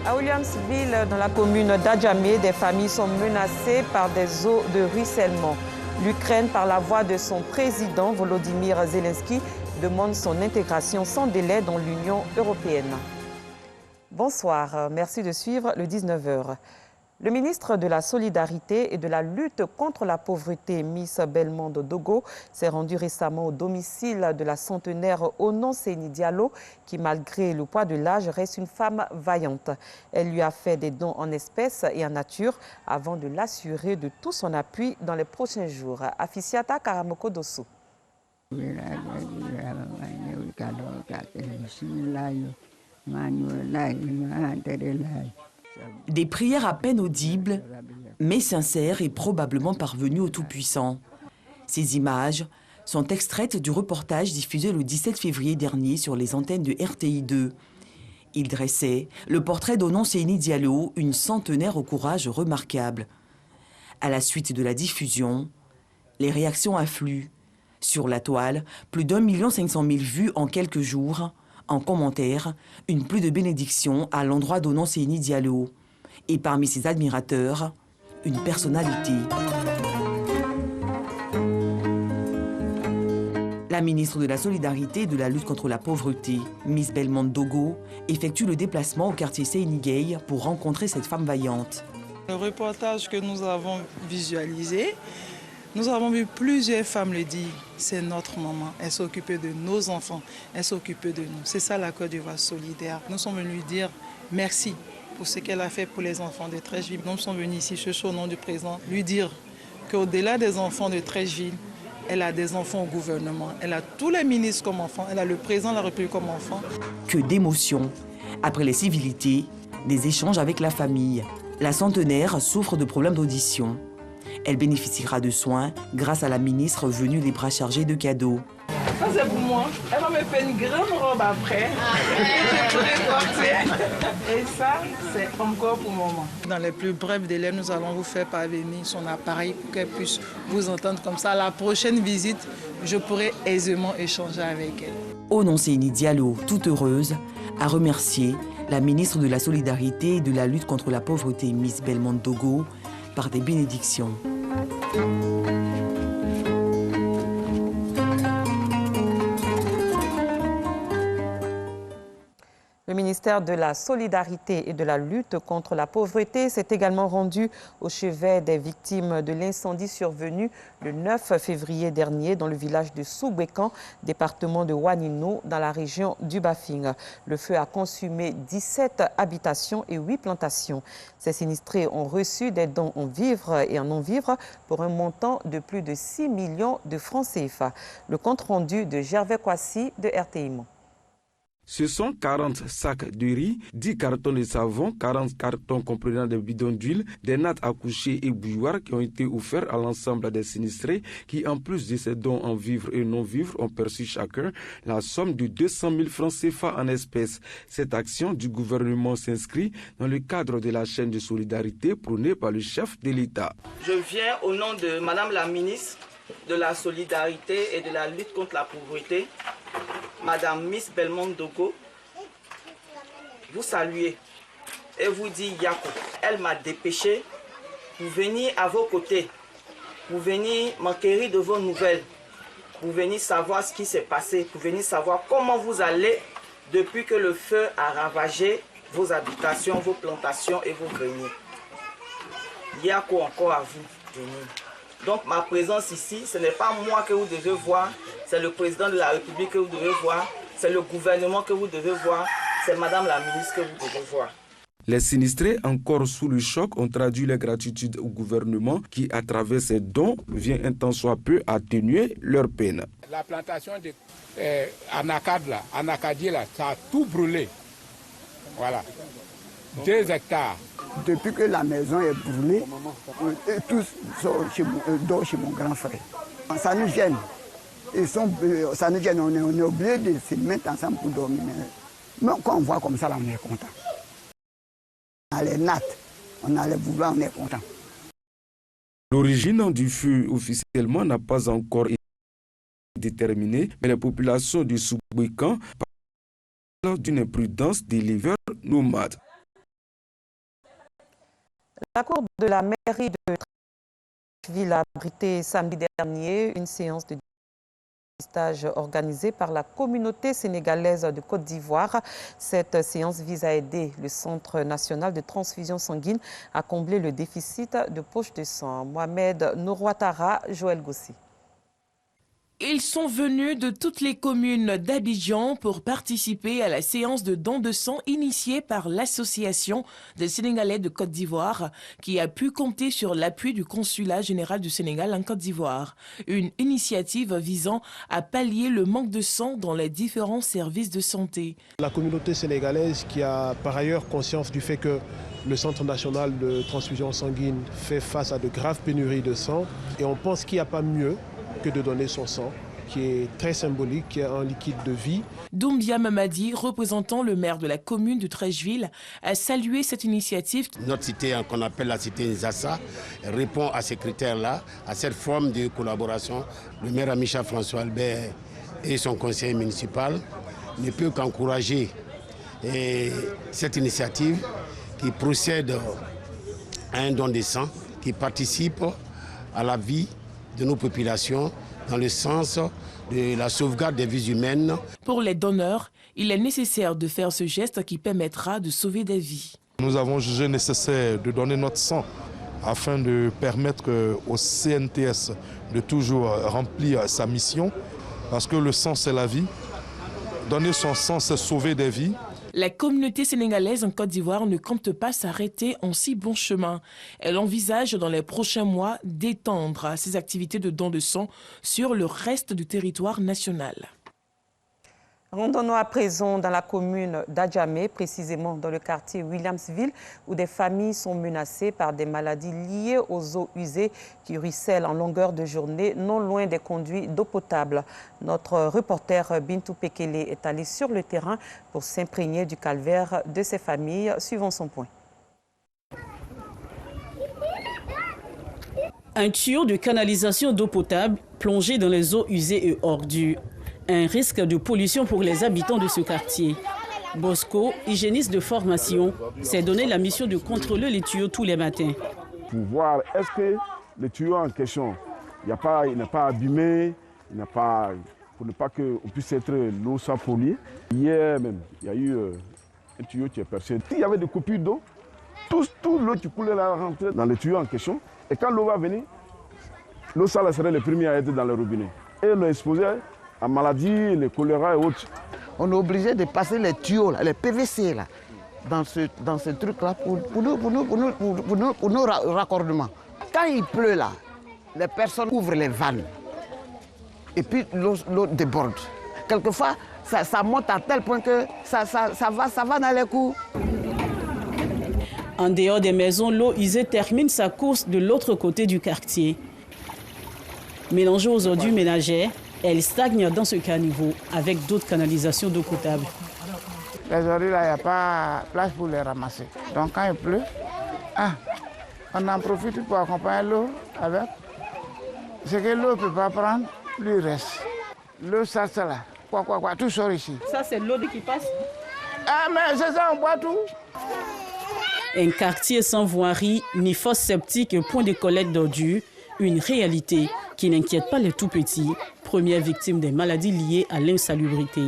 À Williamsville, dans la commune d'Adjamé, des familles sont menacées par des eaux de ruissellement. L'Ukraine, par la voix de son président Volodymyr Zelensky, demande son intégration sans délai dans l'Union européenne. Bonsoir, merci de suivre le 19h. Le ministre de la Solidarité et de la lutte contre la pauvreté, Miss Belmondo Dogo, s'est rendu récemment au domicile de la centenaire Onon Seni Diallo, qui, malgré le poids de l'âge, reste une femme vaillante. Elle lui a fait des dons en espèces et en nature avant de l'assurer de tout son appui dans les prochains jours. Afficiata Karamoko Dosso. Des prières à peine audibles, mais sincères et probablement parvenues au Tout-Puissant. Ces images sont extraites du reportage diffusé le 17 février dernier sur les antennes de RTI2. Il dressait le portrait d'Onon Seni Diallo, une centenaire au courage remarquable. À la suite de la diffusion, les réactions affluent. Sur la toile, plus d'1 500 000 vues en quelques jours. En commentaire, une pluie de bénédictions à l'endroit d'Onon Seni Diallo. Et parmi ses admirateurs, une personnalité. La ministre de la Solidarité et de la lutte contre la pauvreté, Miss Belmondo Dogo, effectue le déplacement au quartier Seinigay pour rencontrer cette femme vaillante. Le reportage que nous avons visualisé, nous avons vu plusieurs femmes le dire, c'est notre maman, elle s'occupait de nos enfants, elle s'occupait de nous. C'est ça la Côte d'Ivoire solidaire. Nous sommes venus lui dire merci pour ce qu'elle a fait pour les enfants de Treichville. Nous sommes venus ici, ce au nom du président, lui dire qu'au-delà des enfants de Treichville, elle a des enfants au gouvernement, elle a tous les ministres comme enfants, elle a le président de la République comme enfant. Que d'émotions. Après les civilités, des échanges avec la famille. La centenaire souffre de problèmes d'audition. Elle bénéficiera de soins grâce à la ministre venue les bras chargés de cadeaux. Ça c'est pour moi. Elle va me faire une grande robe après. Je pourrai porter. Et ça, c'est encore pour maman. Dans les plus brefs délais, nous allons vous faire parvenir son appareil pour qu'elle puisse vous entendre comme ça. À la prochaine visite, je pourrai aisément échanger avec elle. Onon Seni Diallo, toute heureuse, a remercié la ministre de la Solidarité et de la lutte contre la pauvreté, Miss Belmondo Dogo, par des bénédictions. Le ministère de la Solidarité et de la lutte contre la pauvreté s'est également rendu au chevet des victimes de l'incendie survenu le 9 février dernier dans le village de Soubékan, département de Wanino, dans la région du Bafing. Le feu a consumé 17 habitations et 8 plantations. Ces sinistrés ont reçu des dons en vivres et en non-vivres pour un montant de plus de 6 millions de francs CFA. Le compte rendu de Gervais Kwasi de RTI. Ce sont 40 sacs de riz, 10 cartons de savon, 40 cartons comprenant des bidons d'huile, des nattes à coucher et bouilloires qui ont été offerts à l'ensemble des sinistrés qui, en plus de ces dons en vivres et non-vivres, ont perçu chacun la somme de 200 000 francs CFA en espèces. Cette action du gouvernement s'inscrit dans le cadre de la chaîne de solidarité prônée par le chef de l'État. Je viens au nom de Madame la ministre de la Solidarité et de la lutte contre la pauvreté, Madame Miss Belmondo Dogo, vous saluer et vous dire Yako. Elle m'a dépêché pour venir à vos côtés, pour venir m'enquérir de vos nouvelles, pour venir savoir ce qui s'est passé, pour venir savoir comment vous allez depuis que le feu a ravagé vos habitations, vos plantations et vos greniers. Yako encore à vous venir. Donc ma présence ici, ce n'est pas moi que vous devez voir, c'est le président de la République que vous devez voir, c'est le gouvernement que vous devez voir, c'est Madame la ministre que vous devez voir. Les sinistrés, encore sous le choc, ont traduit leur gratitude au gouvernement qui, à travers ses dons, vient un tant soit peu atténuer leur peine. La plantation de Anacadier, ça a tout brûlé. Voilà. 2 hectares. Depuis que la maison est brûlée, tous sont chez mon grand frère. Ça nous gêne. Ça nous gêne. On est obligé de se mettre ensemble pour dormir. Mais quand on voit comme ça, là, on est content. On a les nattes, on a les boulots, on est content. L'origine du feu officiellement n'a pas encore été déterminée, mais les populations du Soubékan parlent d'une imprudence des éleveurs nomades. La cour de la mairie de Treichville a abrité samedi dernier une séance de stage organisée par la communauté sénégalaise de Côte d'Ivoire. Cette séance vise à aider le Centre national de transfusion sanguine à combler le déficit de poche de sang. Mohamed Nourouatara, Joël Gossi. Ils sont venus de toutes les communes d'Abidjan pour participer à la séance de don de sang initiée par l'Association des Sénégalais de Côte d'Ivoire qui a pu compter sur l'appui du Consulat général du Sénégal en Côte d'Ivoire. Une initiative visant à pallier le manque de sang dans les différents services de santé. La communauté sénégalaise qui a par ailleurs conscience du fait que le Centre national de transfusion sanguine fait face à de graves pénuries de sang et on pense qu'il n'y a pas mieux que de donner son sang, qui est très symbolique, qui est un liquide de vie. Doumbia Mamadi, représentant le maire de la commune de Treichville, a salué cette initiative. Notre cité, qu'on appelle la cité Nzassa, répond à ces critères-là, à cette forme de collaboration. Le maire Amicha François Albert et son conseiller municipal ne peuvent qu'encourager cette initiative qui procède à un don de sang, qui participe à la vie de nos populations dans le sens de la sauvegarde des vies humaines. Pour les donneurs, il est nécessaire de faire ce geste qui permettra de sauver des vies. Nous avons jugé nécessaire de donner notre sang afin de permettre au CNTS de toujours remplir sa mission, parce que le sang, c'est la vie. Donner son sang, c'est sauver des vies. La communauté sénégalaise en Côte d'Ivoire ne compte pas s'arrêter en si bon chemin. Elle envisage dans les prochains mois d'étendre ses activités de don de sang sur le reste du territoire national. Rendons-nous à présent dans la commune d'Adjamé, précisément dans le quartier Williamsville, où des familles sont menacées par des maladies liées aux eaux usées qui ruissellent en longueur de journée, non loin des conduits d'eau potable. Notre reporter Bintou Pekele est allé sur le terrain pour s'imprégner du calvaire de ces familles. Suivons son point. Un tuyau de canalisation d'eau potable plongé dans les eaux usées et ordures. Un risque de pollution pour les habitants de ce quartier. Bosco, hygiéniste de formation, s'est donné la mission de contrôler les tuyaux tous les matins. Pour voir est-ce que le tuyau en question, il n'est pas abîmé, pour ne pas qu'on puisse être l'eau soit polluée. Hier même, il y a eu un tuyau qui est percé. S'il y avait des coupures d'eau, toute l'eau qui coulait là rentrait dans le tuyau en question. Et quand l'eau va venir, l'eau sale serait le premier à être dans le robinet. Et l'exposer à maladie, le choléra et autres. On est obligé de passer les tuyaux, là, les PVC là, dans ce truc-là pour nos raccordements. Quand il pleut là, les personnes ouvrent les vannes et puis l'eau déborde. Quelquefois, ça monte à tel point que ça va dans les coups. En dehors des maisons, l'eau usée termine sa course de l'autre côté du quartier. Mélangée aux ordures ménagères, elle stagne dans ce caniveau avec d'autres canalisations d'eau potable. Les ordures, là, il n'y a pas place pour les ramasser. Donc quand il pleut, on en profite pour accompagner l'eau avec. Ce que l'eau ne peut pas prendre, lui reste. L'eau, ça là. Quoi, tout sort ici. Ça, c'est l'eau qui passe? Ah, mais c'est ça, on boit tout. Un quartier sans voirie, ni fosse septique, point de collecte d'ordures, une réalité qui n'inquiète pas les tout-petits, premières victimes des maladies liées à l'insalubrité.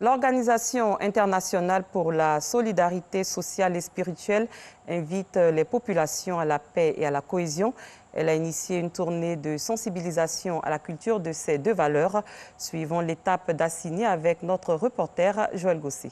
L'Organisation internationale pour la solidarité sociale et spirituelle invite les populations à la paix et à la cohésion. Elle a initié une tournée de sensibilisation à la culture de ces deux valeurs. Suivons l'étape d'Assini avec notre reporter Joël Gossi.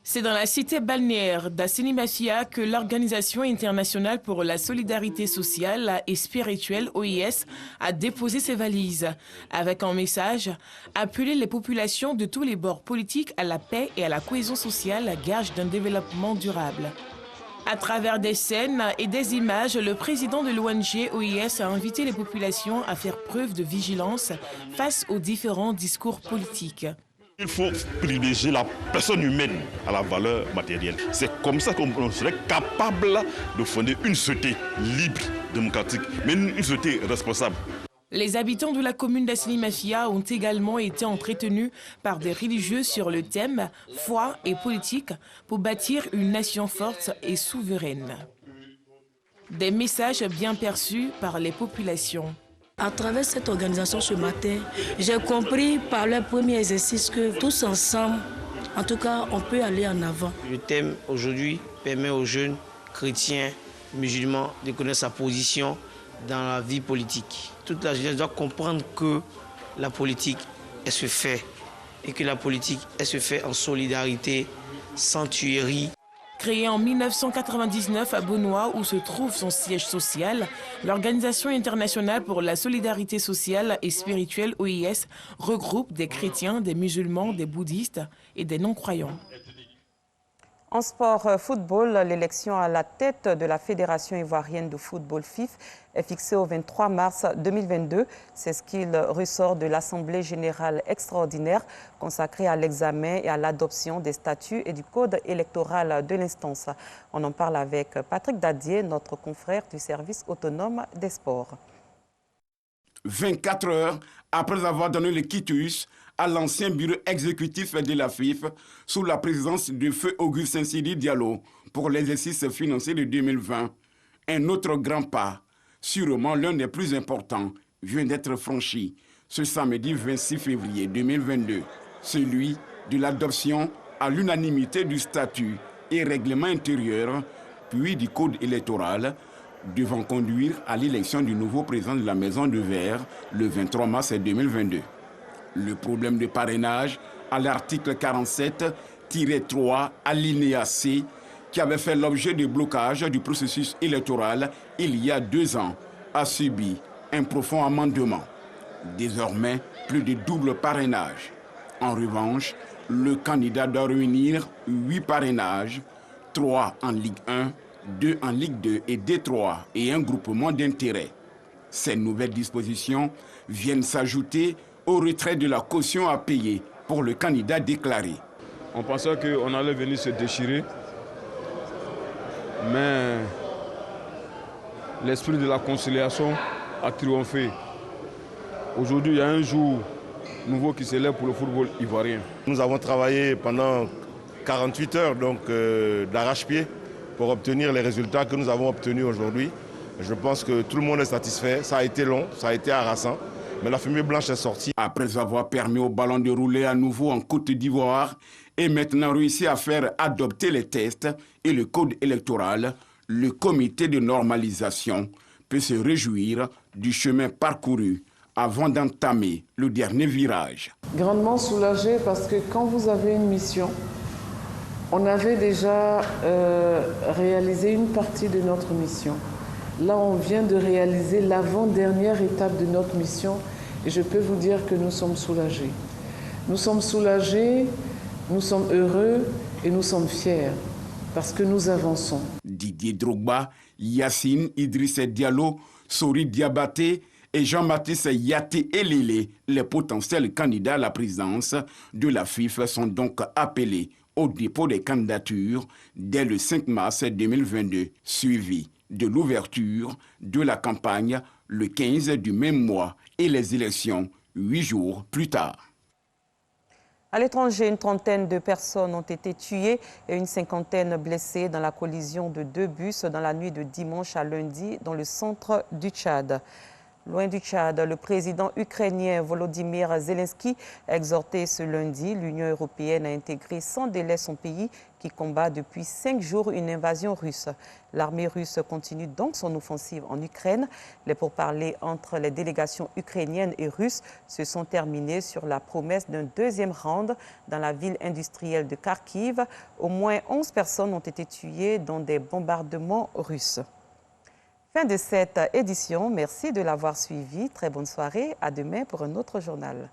C'est dans la cité balnéaire d'Assini Mafia que l'Organisation internationale pour la solidarité sociale et spirituelle, OIS, a déposé ses valises. Avec un message, appeler les populations de tous les bords politiques à la paix et à la cohésion sociale, gage d'un développement durable. À travers des scènes et des images, le président de l'ONG OIS a invité les populations à faire preuve de vigilance face aux différents discours politiques. Il faut privilégier la personne humaine à la valeur matérielle. C'est comme ça qu'on serait capable de fonder une société libre, démocratique, mais une société responsable. Les habitants de la commune d'Assini-Mafia ont également été entretenus par des religieux sur le thème « foi et politique pour bâtir une nation forte et souveraine ». Des messages bien perçus par les populations. À travers cette organisation ce matin, j'ai compris par le premier exercice que tous ensemble, en tout cas, on peut aller en avant. Le thème aujourd'hui permet aux jeunes chrétiens, musulmans de connaître sa position dans la vie politique. Toute la jeunesse doit comprendre que la politique, elle se fait et que la politique, elle se fait en solidarité, sans tuerie. Créée en 1999 à Benoît, où se trouve son siège social, l'Organisation internationale pour la solidarité sociale et spirituelle, OIS, regroupe des chrétiens, des musulmans, des bouddhistes et des non-croyants. En sport football, l'élection à la tête de la Fédération ivoirienne de football FIF est fixée au 23 mars 2022. C'est ce qu'il ressort de l'Assemblée générale extraordinaire consacrée à l'examen et à l'adoption des statuts et du code électoral de l'instance. On en parle avec Patrick Dadier, notre confrère du service autonome des sports. 24 heures après avoir donné le quitus à l'ancien bureau exécutif de la FIF sous la présidence de feu Augustin Sidi Diallo pour l'exercice financier de 2020. Un autre grand pas, sûrement l'un des plus importants, vient d'être franchi ce samedi 26 février 2022. Celui de l'adoption à l'unanimité du statut et règlement intérieur, puis du code électoral, devant conduire à l'élection du nouveau président de la Maison de Verre le 23 mars 2022. Le problème de parrainage à l'article 47-3 alinéa C, qui avait fait l'objet de blocage du processus électoral il y a 2 ans, a subi un profond amendement. Désormais, plus de double parrainage. En revanche, le candidat doit réunir 8 parrainages, 3 en Ligue 1, 2 en Ligue 2 et D3 et un groupement d'intérêt. Ces nouvelles dispositions viennent s'ajouter au retrait de la caution à payer pour le candidat déclaré. On pensait qu'on allait venir se déchirer, mais l'esprit de la conciliation a triomphé. Aujourd'hui, il y a un jour nouveau qui s'élève pour le football ivoirien. Nous avons travaillé pendant 48 heures d'arrache-pied pour obtenir les résultats que nous avons obtenus aujourd'hui. Je pense que tout le monde est satisfait. Ça a été long, ça a été harassant, mais la fumée blanche est sortie. Après avoir permis au ballon de rouler à nouveau en Côte d'Ivoire et maintenant réussi à faire adopter les tests et le code électoral, le comité de normalisation peut se réjouir du chemin parcouru avant d'entamer le dernier virage. Grandement soulagé parce que quand vous avez une mission, on avait déjà réalisé une partie de notre mission. Là, on vient de réaliser l'avant-dernière étape de notre mission et je peux vous dire que nous sommes soulagés. Nous sommes soulagés, nous sommes heureux et nous sommes fiers parce que nous avançons. Didier Drogba, Yacine Idriss Diallo, Sori Diabaté et Jean-Baptiste Yaté Elélé, les potentiels candidats à la présidence de la FIF, sont donc appelés au dépôt des candidatures dès le 5 mars 2022, suivi de l'ouverture de la campagne le 15 du même mois et les élections 8 jours plus tard. À l'étranger, une trentaine de personnes ont été tuées et une cinquantaine blessées dans la collision de 2 bus dans la nuit de dimanche à lundi dans le centre du Tchad. Loin du Tchad, le président ukrainien Volodymyr Zelensky a exhorté ce lundi l'Union européenne à intégrer sans délai son pays qui combat depuis 5 jours une invasion russe. L'armée russe continue donc son offensive en Ukraine. Les pourparlers entre les délégations ukrainiennes et russes se sont terminés sur la promesse d'un 2e round dans la ville industrielle de Kharkiv. Au moins 11 personnes ont été tuées dans des bombardements russes. Fin de cette édition. Merci de l'avoir suivi. Très bonne soirée. À demain pour un autre journal.